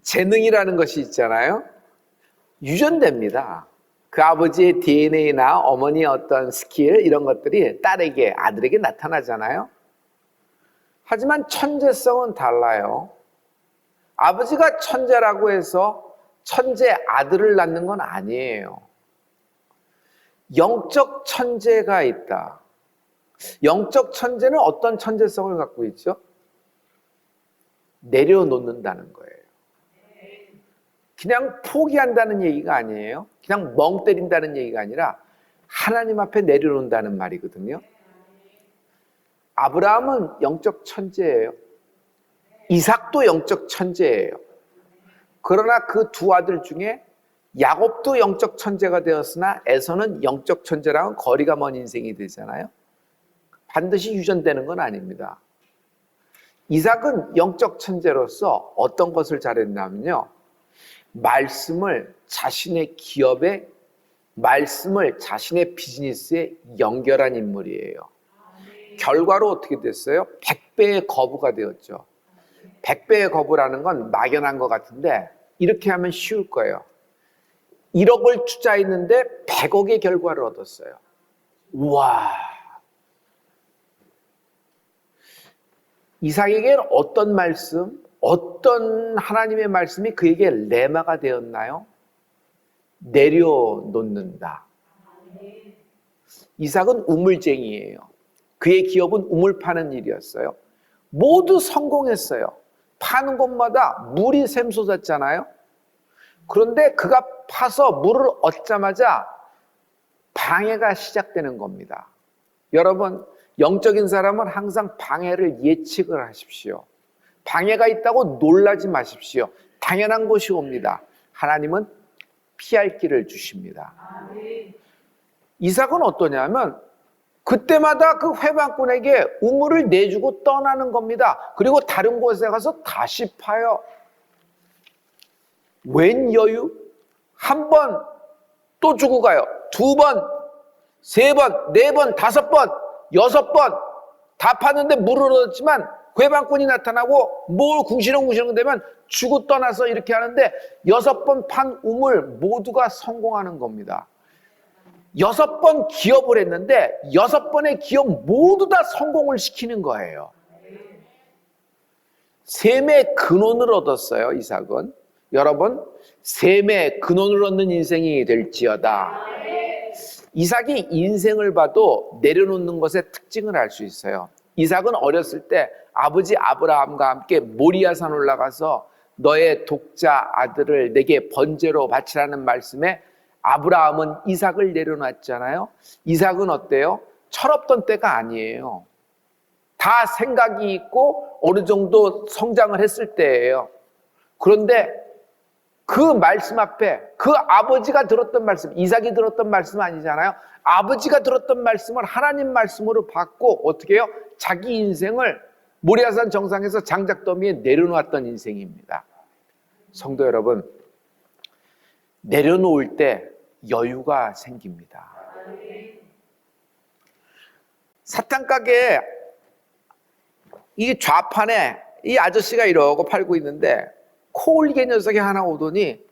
재능이라는 것이 있잖아요. 유전됩니다. 그 아버지의 DNA나 어머니의 어떤 스킬 이런 것들이 딸에게, 아들에게 나타나잖아요. 하지만 천재성은 달라요. 아버지가 천재라고 해서 천재 아들을 낳는 건 아니에요. 영적 천재가 있다. 영적 천재는 어떤 천재성을 갖고 있죠? 내려놓는다는 거예요. 그냥 포기한다는 얘기가 아니에요. 그냥 멍 때린다는 얘기가 아니라 하나님 앞에 내려놓는다는 말이거든요. 아브라함은 영적 천재예요. 이삭도 영적 천재예요. 그러나 그 두 아들 중에 야곱도 영적 천재가 되었으나 에서는 영적 천재랑은 거리가 먼 인생이 되잖아요. 반드시 유전되는 건 아닙니다. 이삭은 영적 천재로서 어떤 것을 잘했냐면요, 말씀을 자신의 기업에, 말씀을 자신의 비즈니스에 연결한 인물이에요. 결과로 어떻게 됐어요? 100배의 거부가 되었죠. 100배의 거부라는 건 막연한 것 같은데 이렇게 하면 쉬울 거예요. 1억을 투자했는데 100억의 결과를 얻었어요. 우와. 이삭에게는 어떤 말씀, 어떤 하나님의 말씀이 그에게 레마가 되었나요? 내려놓는다. 이삭은 우물쟁이에요. 그의 기업은 우물 파는 일이었어요. 모두 성공했어요. 파는 곳마다 물이 샘솟았잖아요. 그런데 그가 파서 물을 얻자마자 방해가 시작되는 겁니다. 여러분, 영적인 사람은 항상 방해를 예측을 하십시오. 방해가 있다고 놀라지 마십시오. 당연한 것이 옵니다. 하나님은 피할 길을 주십니다. 이삭은 어떠냐면 그때마다 그 회방꾼에게 우물을 내주고 떠나는 겁니다. 그리고 다른 곳에 가서 다시 파요. 웬 여유? 한 번 또 주고 가요. 2번, 3번, 4번, 5번, 6번 다 팠는데 물을 얻었지만 회방꾼이 나타나고 뭘 궁시렁궁시렁 되면 주고 떠나서 이렇게 하는데 6번 판 우물 모두가 성공하는 겁니다. 6번 기업을 했는데 6번의 기업 모두 다 성공을 시키는 거예요. 셈의 근원을 얻었어요, 이삭은. 여러분, 셈의 근원을 얻는 인생이 될지어다. 이삭이 인생을 봐도 내려놓는 것의 특징을 알 수 있어요. 이삭은 어렸을 때 아버지 아브라함과 함께 모리아산 올라가서 너의 독자 아들을 내게 번제로 바치라는 말씀에 아브라함은 이삭을 내려놨잖아요. 이삭은 어때요? 철없던 때가 아니에요. 다 생각이 있고 어느 정도 성장을 했을 때예요. 그런데 그 말씀 앞에 그 아버지가 들었던 말씀, 이삭이 들었던 말씀 아니잖아요. 아버지가 들었던 말씀을 하나님 말씀으로 받고 어떻게 해요? 자기 인생을 모리아산 정상에서 장작더미에 내려놓았던 인생입니다. 성도 여러분, 내려놓을 때 여유가 생깁니다. 사탕 가게에 이 좌판에 이 아저씨가 이러고 팔고 있는데 코올리게 녀석이 하나 오더니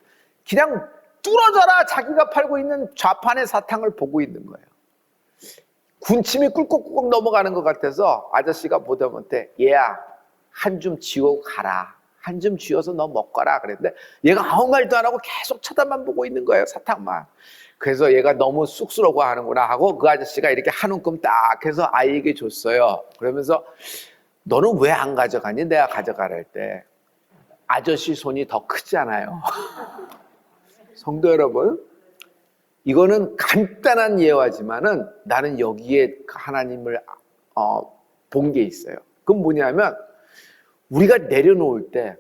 그냥 뚫어져라 자기가 팔고 있는 좌판의 사탕을 보고 있는 거예요. 군침이 꿀꺽꿀꺽 넘어가는 것 같아서 아저씨가 보다못해 얘야 한 줌 쥐고 가라. 한 줌 쥐어서 너 먹거라 그랬는데 얘가 아무 말도 안 하고 계속 쳐다만 보고 있는 거예요. 사탕만. 그래서 얘가 너무 쑥스러워하는구나 하고 그 아저씨가 이렇게 한 움큼 딱 해서 아이에게 줬어요. 그러면서 너는 왜 안 가져가니? 내가 가져가라 할 때 아저씨 손이 더 크잖아요. 성도 여러분, 이거는 간단한 예화지만은 나는 여기에 하나님을 본 게 있어요. 그건 뭐냐면 우리가 내려놓을 때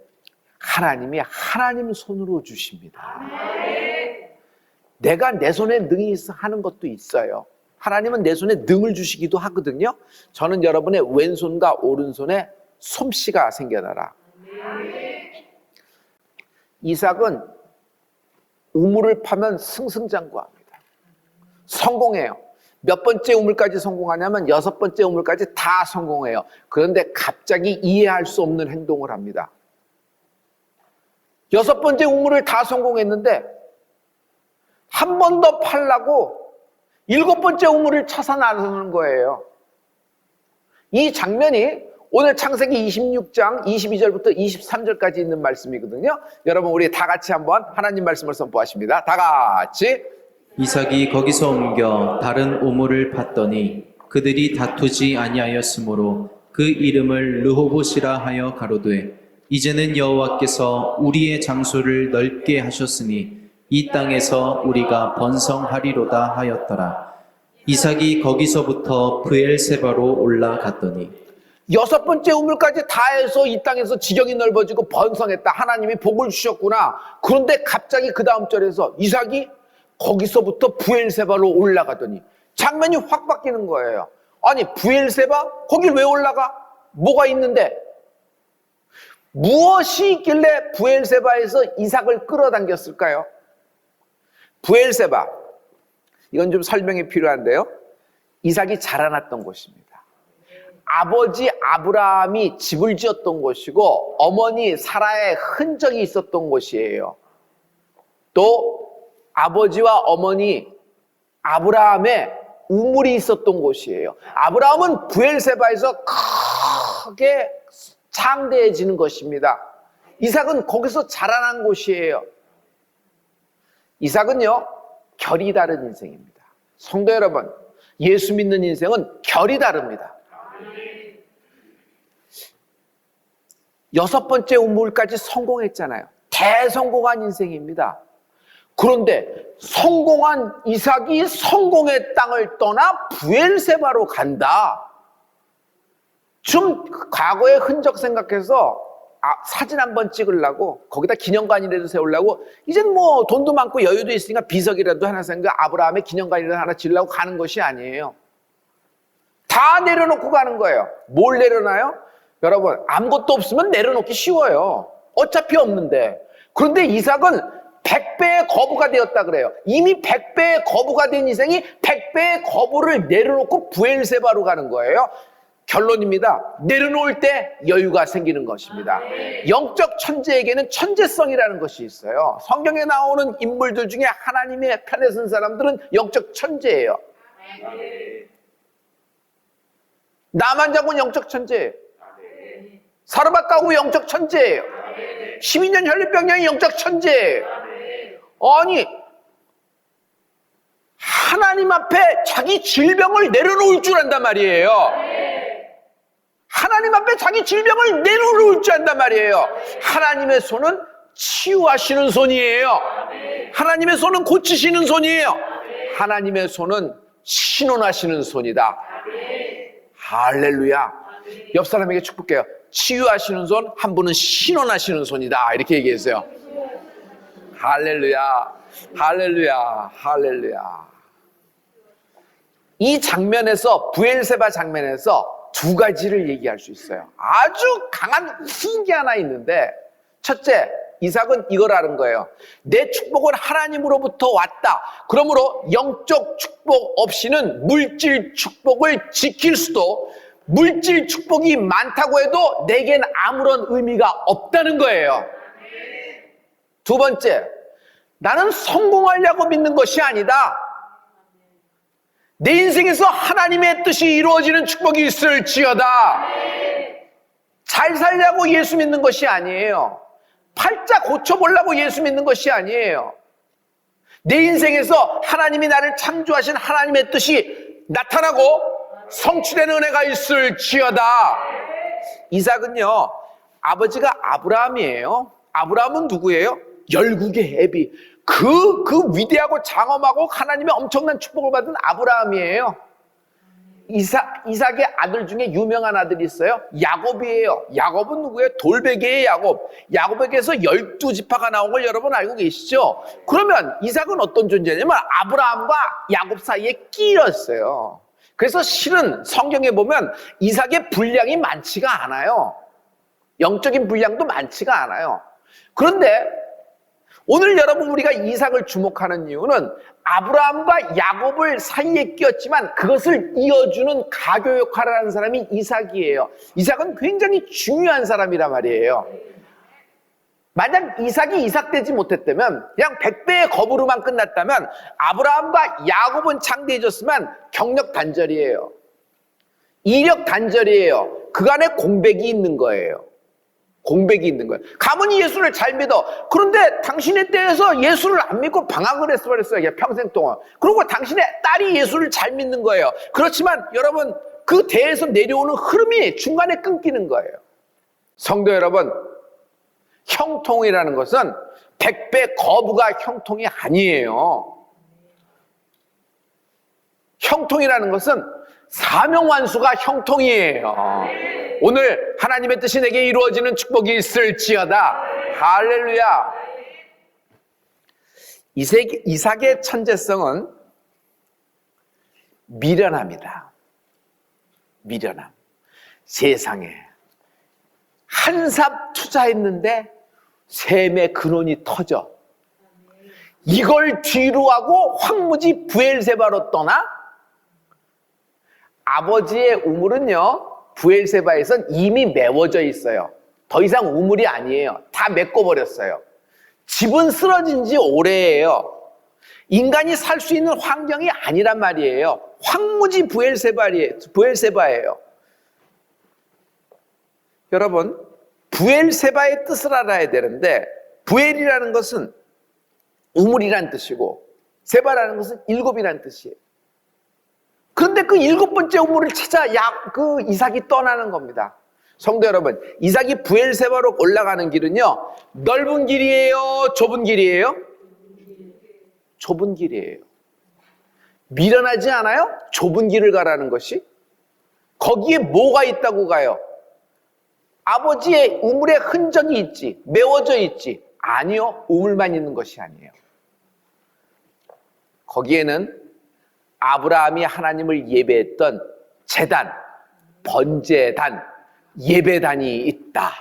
하나님이 하나님 손으로 주십니다. 내가 내 손에 능이 있어 하는 것도 있어요. 하나님은 내 손에 능을 주시기도 하거든요. 저는 여러분의 왼손과 오른손에 솜씨가 생겨나라. 이삭은 우물을 파면 승승장구합니다. 성공해요. 몇 번째 우물까지 성공하냐면 6번째 우물까지 다 성공해요. 그런데 갑자기 이해할 수 없는 행동을 합니다. 6번째 우물을 다 성공했는데 한 번 더 팔라고 7번째 우물을 쳐서 나서는 거예요. 이 장면이 오늘 창세기 26장 22절부터 23절까지 있는 말씀이거든요. 여러분 우리 다 같이 한번 하나님 말씀을 선포하십니다. 다 같이. 이삭이 거기서 옮겨 다른 우물을 팠더니 그들이 다투지 아니하였으므로 그 이름을 르호봇이라 하여 가로되 이제는 여호와께서 우리의 장소를 넓게 하셨으니 이 땅에서 우리가 번성하리로다 하였더라. 이삭이 거기서부터 브엘세바로 올라갔더니 6번째 우물까지 다 해서 이 땅에서 지경이 넓어지고 번성했다. 하나님이 복을 주셨구나. 그런데 갑자기 그 다음 절에서 이삭이 거기서부터 브엘세바로 올라가더니 장면이 확 바뀌는 거예요. 아니 브엘세바? 거길 왜 올라가? 뭐가 있는데? 무엇이 있길래 브엘세바에서 이삭을 끌어당겼을까요? 브엘세바, 이건 좀 설명이 필요한데요. 이삭이 자라났던 곳입니다. 아버지 아브라함이 집을 지었던 곳이고 어머니 사라의 흔적이 있었던 곳이에요. 또 아버지와 어머니 아브라함의 우물이 있었던 곳이에요. 아브라함은 브엘세바에서 크게 창대해지는 것입니다. 이삭은 거기서 자라난 곳이에요. 이삭은요, 결이 다른 인생입니다. 성도 여러분, 예수 믿는 인생은 결이 다릅니다. 6번째 우물까지 성공했잖아요. 대성공한 인생입니다. 그런데 성공한 이삭이 성공의 땅을 떠나 브엘세바로 간다. 좀 과거의 흔적 생각해서 사진 한번 찍으려고 거기다 기념관이라도 세우려고 이젠 뭐 돈도 많고 여유도 있으니까 비석이라도 하나 생각 아브라함의 기념관이라도 하나 지으려고 가는 것이 아니에요. 다 내려놓고 가는 거예요. 뭘 내려놔요? 여러분 아무것도 없으면 내려놓기 쉬워요. 어차피 없는데. 그런데 이삭은 100배의 거부가 되었다 그래요. 이미 100배의 거부가 된 이생이 100배의 거부를 내려놓고 브엘세바로 가는 거예요. 결론입니다. 내려놓을 때 여유가 생기는 것입니다. 영적 천재에게는 천재성이라는 것이 있어요. 성경에 나오는 인물들 중에 하나님의 편에 선 사람들은 영적 천재예요. 나만 잡은 영적 천재예요. 사르밧가고 영적 천재예요. 12년 혈류병량이 영적 천재예요. 아니 하나님 앞에 자기 질병을 내려놓을 줄 안단 말이에요. 하나님 앞에 자기 질병을 내려놓을 줄 안단 말이에요. 하나님의 손은 치유하시는 손이에요. 하나님의 손은 고치시는 손이에요. 하나님의 손은 신원하시는 손이다. 할렐루야. 옆 사람에게 축복해요. 치유하시는 손, 한 분은 신원하시는 손이다. 이렇게 얘기했어요. 할렐루야. 할렐루야. 할렐루야. 이 장면에서 브엘세바 장면에서 두 가지를 얘기할 수 있어요. 아주 강한 후기 하나 있는데 첫째, 이삭은 이걸 아는 거예요. 내 축복은 하나님으로부터 왔다. 그러므로 영적 축복 없이는 물질 축복을 지킬 수도 물질 축복이 많다고 해도 내겐 아무런 의미가 없다는 거예요. 두 번째, 나는 성공하려고 믿는 것이 아니다. 내 인생에서 하나님의 뜻이 이루어지는 축복이 있을지어다. 잘 살려고 예수 믿는 것이 아니에요. 팔자 고쳐보려고 예수 믿는 것이 아니에요. 내 인생에서 하나님이 나를 창조하신 하나님의 뜻이 나타나고 성취되는 은혜가 있을지어다. 이삭은요, 아버지가 아브라함이에요. 아브라함은 누구예요? 열국의 애비. 그 위대하고 장엄하고 하나님의 엄청난 축복을 받은 아브라함이에요. 이삭의 아들 중에 유명한 아들이 있어요. 야곱이에요. 야곱은 누구예요? 돌베개의 야곱. 야곱에게서 12지파가 나온 걸 여러분 알고 계시죠? 그러면 이삭은 어떤 존재냐면 아브라함과 야곱 사이에 끼였어요. 그래서 실은 성경에 보면 이삭의 분량이 많지가 않아요. 영적인 분량도 많지가 않아요. 그런데 오늘 여러분 우리가 이삭을 주목하는 이유는 아브라함과 야곱을 사이에 끼었지만 그것을 이어주는 가교 역할을 하는 사람이 이삭이에요. 이삭은 굉장히 중요한 사람이란 말이에요. 만약 이삭이 이삭되지 못했다면 그냥 100배의 거부로만 끝났다면 아브라함과 야곱은 창대해졌으면 경력 단절이에요. 이력 단절이에요. 그간에 공백이 있는 거예요. 공백이 있는 거예요. 가문이 예수를 잘 믿어. 그런데 당신의 때에서 예수를 안 믿고 방황을 했어요. 평생 동안. 그리고 당신의 딸이 예수를 잘 믿는 거예요. 그렇지만 여러분, 그 대에서 내려오는 흐름이 중간에 끊기는 거예요. 성도 여러분, 형통이라는 것은 100배 거부가 형통이 아니에요. 형통이라는 것은 사명완수가 형통이에요. 오늘 하나님의 뜻이 내게 이루어지는 축복이 있을지어다. 할렐루야. 이삭의 천재성은 미련합니다. 미련함. 세상에 한 삽 투자했는데 셈의 근원이 터져. 이걸 뒤로 하고 황무지 브엘세바로 떠나? 아버지의 우물은요, 브엘세바에선 이미 메워져 있어요. 더 이상 우물이 아니에요. 다 메꿔버렸어요. 집은 쓰러진 지 오래예요. 인간이 살 수 있는 환경이 아니란 말이에요. 황무지 브엘세바예요. 여러분, 브엘세바의 뜻을 알아야 되는데, 브엘이라는 것은 우물이란 뜻이고 세바라는 것은 일곱이란 뜻이에요. 그런데 그 일곱 번째 우물을 찾아 그 이삭이 떠나는 겁니다. 성도 여러분, 이삭이 브엘세바로 올라가는 길은요, 넓은 길이에요? 좁은 길이에요? 좁은 길이에요. 미련하지 않아요? 좁은 길을 가라는 것이? 거기에 뭐가 있다고 가요? 아버지의 우물의 흔적이 있지, 메워져 있지. 아니요, 우물만 있는 것이 아니에요. 거기에는 아브라함이 하나님을 예배했던 제단, 번제단, 예배단이 있다.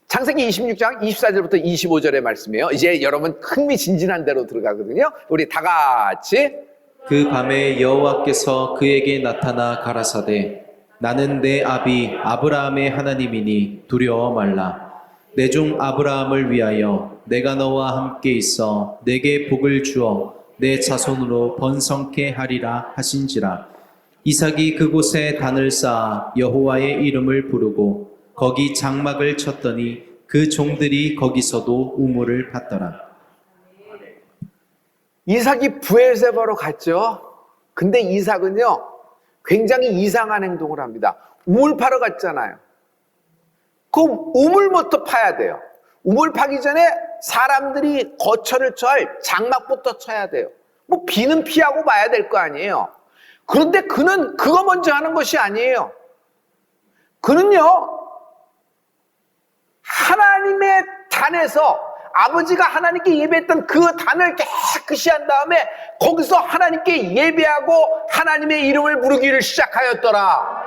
창세기 26장 24절부터 25절의 말씀이에요. 이제 여러분 흥미진진한 데로 들어가거든요. 우리 다 같이. 그 밤에 여호와께서 그에게 나타나 가라사대 나는 내 아비 아브라함의 하나님이니 두려워 말라. 내 종 아브라함을 위하여 내가 너와 함께 있어 내게 복을 주어 내 자손으로 번성케 하리라 하신지라. 이삭이 그곳에 단을 쌓아 여호와의 이름을 부르고 거기 장막을 쳤더니 그 종들이 거기서도 우물을 팠더라. 이삭이 브엘세바로 갔죠. 근데 이삭은요, 굉장히 이상한 행동을 합니다. 우물 파러 갔잖아요. 그 우물부터 파야 돼요. 우물 파기 전에 사람들이 거처를 처할 장막부터 쳐야 돼요. 뭐 비는 피하고 봐야 될 거 아니에요. 그런데 그는 그거 먼저 하는 것이 아니에요. 그는요, 하나님의 단에서 아버지가 하나님께 예배했던 그 단을 깨끗이 한 다음에 거기서 하나님께 예배하고 하나님의 이름을 부르기를 시작하였더라.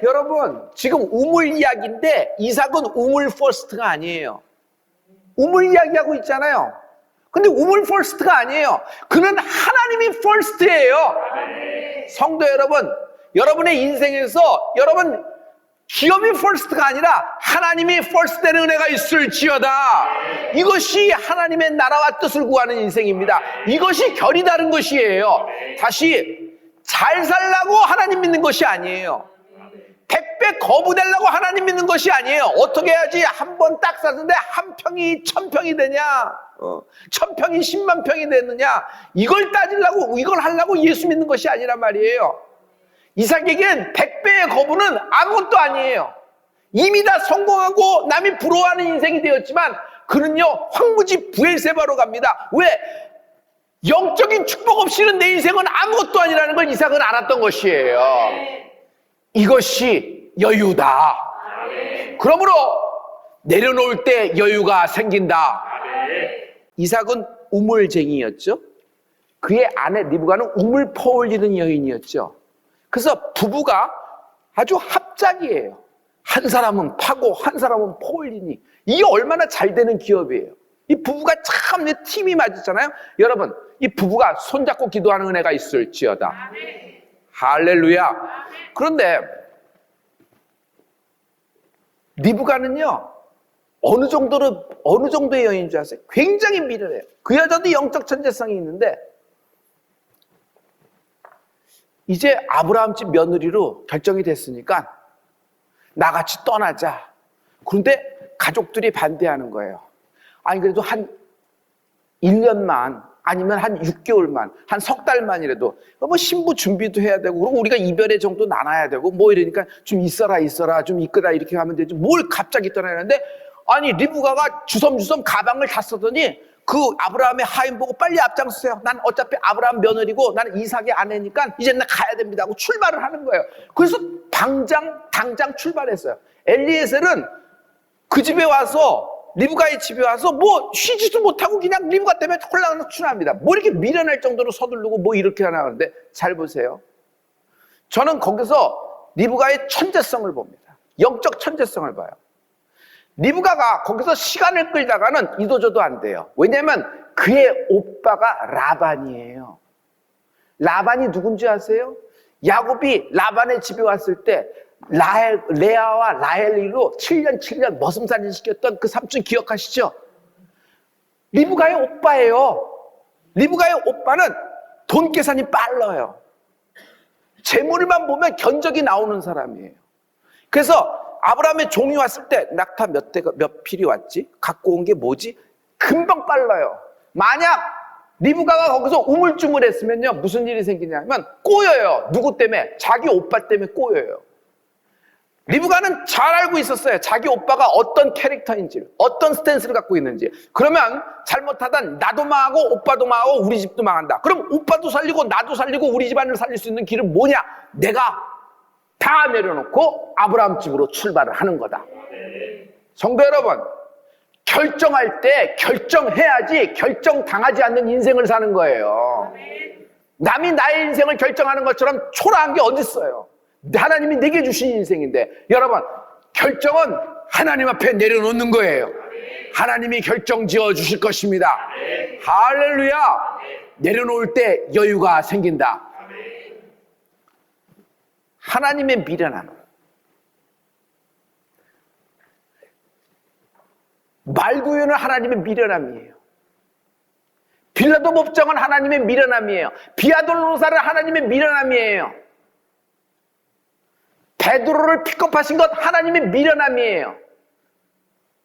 여러분, 지금 우물 이야기인데 이삭은 우물 퍼스트가 아니에요. 우물 이야기하고 있잖아요. 근데 우물 퍼스트가 아니에요. 그는 하나님이 퍼스트예요. 성도 여러분, 여러분의 인생에서 여러분 기업이 퍼스트가 아니라 하나님이 퍼스트 되는 은혜가 있을지어다. 이것이 하나님의 나라와 뜻을 구하는 인생입니다. 이것이 결이 다른 것이에요. 다시 잘 살라고 하나님 믿는 것이 아니에요. 100배 거부되려고 하나님 믿는 것이 아니에요. 어떻게 해야지 한 번 딱 샀는데 한 평이 1000평이 되냐, 1000평이 10만 평이 되느냐, 이걸 따지려고, 이걸 하려고 예수 믿는 것이 아니란 말이에요. 이삭에겐 100배의 거부는 아무것도 아니에요. 이미 다 성공하고 남이 부러워하는 인생이 되었지만 그는요, 황무지 브엘세바로 갑니다. 왜? 영적인 축복 없이는 내 인생은 아무것도 아니라는 걸 이삭은 알았던 것이에요. 이것이 여유다. 그러므로 내려놓을 때 여유가 생긴다. 이삭은 우물쟁이였죠. 그의 아내 리브가는 우물 퍼올리는 여인이었죠. 그래서 부부가 아주 합작이에요. 한 사람은 파고 한 사람은 퍼올리니 이게 얼마나 잘 되는 기업이에요. 이 부부가 참 팀이 맞았잖아요. 여러분, 이 부부가 손잡고 기도하는 은혜가 있을지어다. 할렐루야. 그런데 리브가는요, 어느 정도의 여인인 줄 아세요? 굉장히 미련해요. 그 여자도 영적 천재성이 있는데 이제 아브라함 집 며느리로 결정이 됐으니까 나같이 떠나자. 그런데 가족들이 반대하는 거예요. 아니 그래도 한 1년만 아니면 한 6개월만 한 석 달만이라도 뭐 신부 준비도 해야 되고 그리고 우리가 이별의 정도 나눠야 되고 뭐 이러니까 좀 있어라 좀 있거라 이렇게 하면 되지 뭘 갑자기 떠나는데 아니 리브가가 주섬주섬 가방을 다 쓰더니 그 아브라함의 하인 보고 빨리 앞장서세요. 난 어차피 아브라함 며느리고 나는 이삭의 아내니까 이제 나 가야 됩니다 하고 출발을 하는 거예요. 그래서 당장 출발했어요. 엘리에셀은 그 집에 와서 리브가의 집에 와서 뭐 쉬지도 못하고 그냥 리브가 때문에 혼란합니다. 뭐 이렇게 미련할 정도로 서두르고 뭐 이렇게 하는데 잘 보세요. 저는 거기서 리브가의 천재성을 봅니다. 영적 천재성을 봐요. 리브가가 거기서 시간을 끌다가는 이도저도 안 돼요. 왜냐하면 그의 오빠가 라반이에요. 라반이 누군지 아세요? 야곱이 라반의 집에 왔을 때 레아와 라헬리로 7년 머슴살이 시켰던 그 삼촌 기억하시죠? 리브가의 오빠예요. 리브가의 오빠는 돈 계산이 빨라요. 재물만 보면 견적이 나오는 사람이에요. 그래서 아브라함의 종이 왔을 때 낙타 몇 필이 왔지? 갖고 온 게 뭐지? 금방 빨라요. 만약 리브가가 거기서 우물쭈물했으면요 무슨 일이 생기냐면 꼬여요. 누구 때문에? 자기 오빠 때문에 꼬여요. 리브가는 잘 알고 있었어요. 자기 오빠가 어떤 캐릭터인지, 어떤 스탠스를 갖고 있는지. 그러면 잘못하다 나도 망하고 오빠도 망하고 우리 집도 망한다. 그럼 오빠도 살리고 나도 살리고 우리 집안을 살릴 수 있는 길은 뭐냐? 내가 다 내려놓고 아브라함 집으로 출발을 하는 거다. 성도 여러분, 결정할 때 결정해야지 결정당하지 않는 인생을 사는 거예요. 남이 나의 인생을 결정하는 것처럼 초라한 게 어디 있어요? 하나님이 내게 주신 인생인데 여러분 결정은 하나님 앞에 내려놓는 거예요. 하나님이 결정 지어 주실 것입니다. 할렐루야. 내려놓을 때 여유가 생긴다. 하나님의 미련함. 말구유는 하나님의 미련함이에요. 빌라도 법정은 하나님의 미련함이에요. 비아돌로사는 하나님의 미련함이에요. 베드로를 픽업하신 것 하나님의 미련함이에요.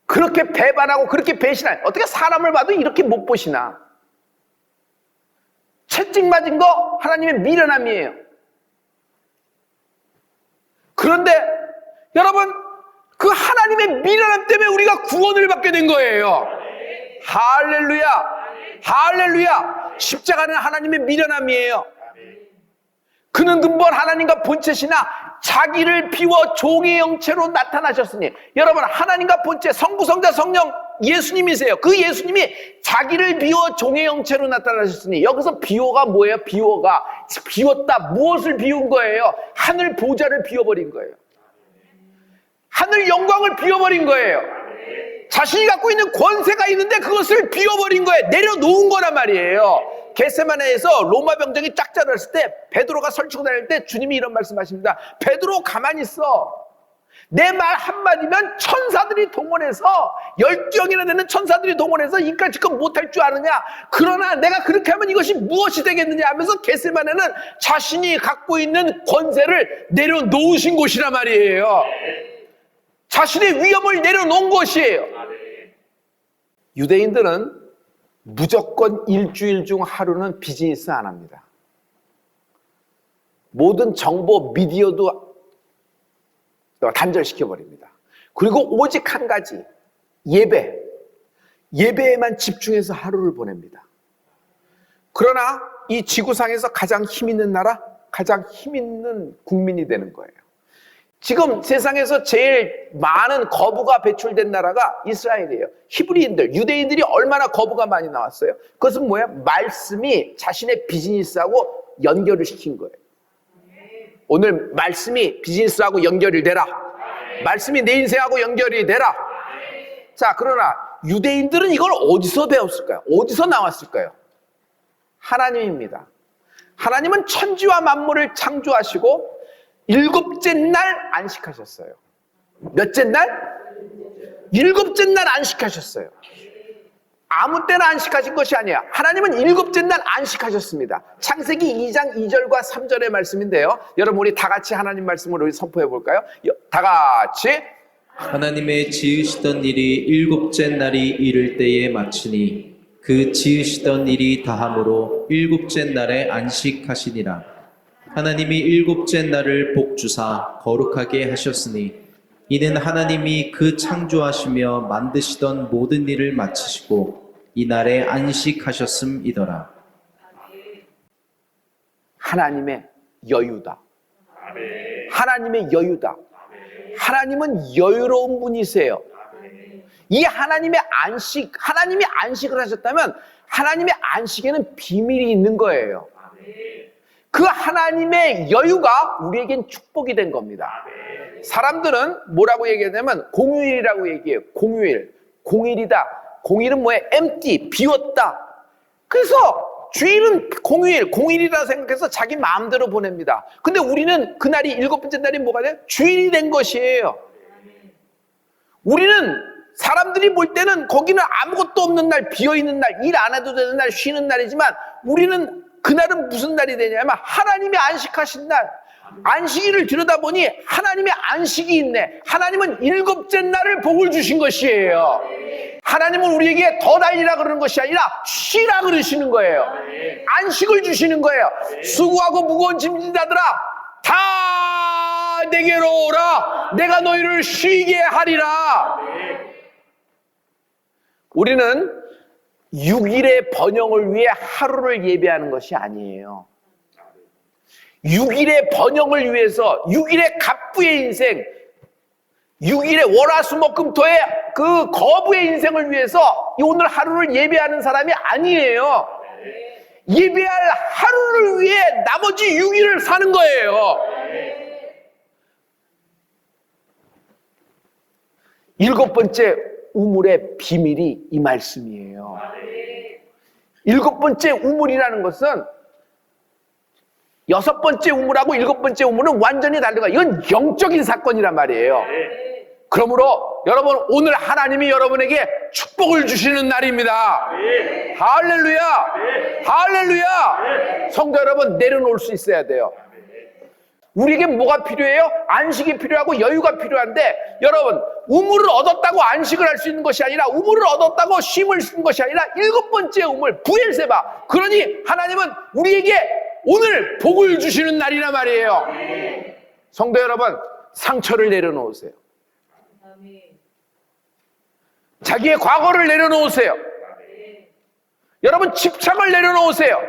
그렇게 배반하고 그렇게 배신하요. 어떻게 사람을 봐도 이렇게 못 보시나? 채찍 맞은 거 하나님의 미련함이에요. 그런데 여러분 그 하나님의 미련함 때문에 우리가 구원을 받게 된 거예요. 할렐루야. 할렐루야. 십자가는 하나님의 미련함이에요. 그는 근본 하나님과 본체시나 자기를 비워 종의 형체로 나타나셨으니 여러분 하나님과 본체 성부 성자 성령 예수님이세요. 그 예수님이 자기를 비워 종의 형체로 나타나셨으니 여기서 비워가 뭐예요? 비워가 비웠다. 무엇을 비운 거예요? 하늘 보좌를 비워버린 거예요. 하늘 영광을 비워버린 거예요. 자신이 갖고 있는 권세가 있는데 그것을 비워버린 거예요. 내려놓은 거란 말이에요. 겟세마네에서 로마 병정이 짝짝을 때 베드로가 설치고 다닐 때 주님이 이런 말씀하십니다. 베드로 가만히 있어. 내 말 한마디면 천사들이 동원해서 12영이나 되는 천사들이 동원해서 이까짓것 못할 줄 아느냐. 그러나 내가 그렇게 하면 이것이 무엇이 되겠느냐 하면서 겟세마네는 자신이 갖고 있는 권세를 내려놓으신 곳이란 말이에요. 자신의 위엄을 내려놓은 것이에요. 유대인들은 무조건 일주일 중 하루는 비즈니스 안 합니다. 모든 정보 미디어도 단절시켜버립니다. 그리고 오직 한 가지 예배에만 집중해서 하루를 보냅니다. 그러나 이 지구상에서 가장 힘 있는 나라, 가장 힘 있는 국민이 되는 거예요. 지금 세상에서 제일 많은 거부가 배출된 나라가 이스라엘이에요. 히브리인들, 유대인들이 얼마나 거부가 많이 나왔어요? 그것은 뭐야? 말씀이 자신의 비즈니스하고 연결을 시킨 거예요. 오늘 말씀이 비즈니스하고 연결이 되라. 말씀이 내 인생하고 연결이 되라. 자, 그러나 유대인들은 이걸 어디서 배웠을까요? 어디서 나왔을까요? 하나님입니다. 하나님은 천지와 만물을 창조하시고 일곱째 날 안식하셨어요. 몇째 날? 일곱째 날 안식하셨어요. 아무 때나 안식하신 것이 아니에요. 하나님은 일곱째 날 안식하셨습니다. 창세기 2장 2절과 3절의 말씀인데요. 여러분 우리 다 같이 하나님 말씀을 우리 선포해 볼까요? 다 같이. 하나님의 지으시던 일이 일곱째 날이 이를 때에 마치니 그 지으시던 일이 다함으로 일곱째 날에 안식하시니라. 하나님이 일곱째 날을 복주사 거룩하게 하셨으니 이는 하나님이 그 창조하시며 만드시던 모든 일을 마치시고 이 날에 안식하셨음이더라. 하나님의 여유다. 하나님의 여유다. 하나님은 여유로운 분이세요. 이 하나님의 안식, 하나님이 안식을 하셨다면 하나님의 안식에는 비밀이 있는 거예요. 그 하나님의 여유가 우리에겐 축복이 된 겁니다. 사람들은 뭐라고 얘기하냐면 공휴일이라고 얘기해요. 공휴일, 공일이다. 공일은 뭐예요? empty, 비웠다. 그래서 주일은 공휴일, 공일이라 생각해서 자기 마음대로 보냅니다. 근데 우리는 그날이 일곱째 날이 뭐가 돼요? 주일이 된 것이에요. 우리는 사람들이 볼 때는 거기는 아무것도 없는 날, 비어있는 날, 일 안 해도 되는 날, 쉬는 날이지만 우리는 그날은 무슨 날이 되냐면 하나님이 안식하신 날. 안식일을 들여다보니 하나님의 안식이 있네. 하나님은 일곱째 날을 복을 주신 것이에요. 하나님은 우리에게 더 달리라 그러는 것이 아니라 쉬라 그러시는 거예요. 안식을 주시는 거예요. 수고하고 무거운 짐진 자들아 다 내게로 오라. 내가 너희를 쉬게 하리라. 우리는 6일의 번영을 위해 하루를 예배하는 것이 아니에요. 6일의 번영을 위해서 6일의 갑부의 인생, 6일의 월화수목금토의 그 거부의 인생을 위해서 오늘 하루를 예배하는 사람이 아니에요. 예배할 하루를 위해 나머지 6일을 사는 거예요. 일곱 번째 우물의 비밀이 이 말씀이에요. 일곱 번째 우물이라는 것은 여섯 번째 우물하고 일곱 번째 우물은 완전히 다른 거예요. 이건 영적인 사건이란 말이에요. 그러므로 여러분 오늘 하나님이 여러분에게 축복을 주시는 날입니다. 할렐루야! 할렐루야! 성도 여러분 내려놓을 수 있어야 돼요. 우리에게 뭐가 필요해요? 안식이 필요하고 여유가 필요한데 여러분 우물을 얻었다고 안식을 할 수 있는 것이 아니라 우물을 얻었다고 쉼을 쓴 것이 아니라 일곱 번째 우물 부엘세바. 그러니 하나님은 우리에게 오늘 복을 주시는 날이란 말이에요. 성도 여러분 상처를 내려놓으세요. 자기의 과거를 내려놓으세요. 여러분 집착을 내려놓으세요.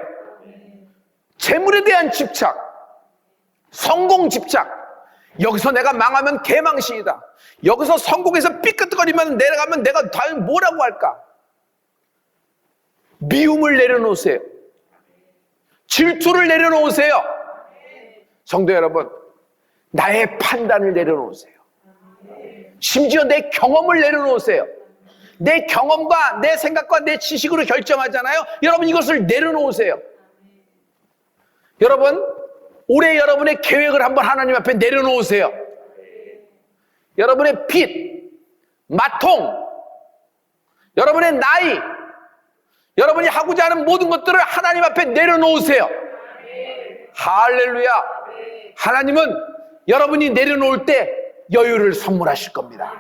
재물에 대한 집착, 성공 집착. 여기서 내가 망하면 개망신이다. 여기서 성공해서 삐끗거리면 내려가면 내가 다음 뭐라고 할까? 미움을 내려놓으세요. 질투를 내려놓으세요. 성도 여러분 나의 판단을 내려놓으세요. 심지어 내 경험을 내려놓으세요. 내 경험과 내 생각과 내 지식으로 결정하잖아요. 여러분 이것을 내려놓으세요. 여러분 올해 여러분의 계획을 한번 하나님 앞에 내려놓으세요. 여러분의 빚, 마통, 여러분의 나이, 여러분이 하고자 하는 모든 것들을 하나님 앞에 내려놓으세요. 할렐루야. 하나님은 여러분이 내려놓을 때 여유를 선물하실 겁니다.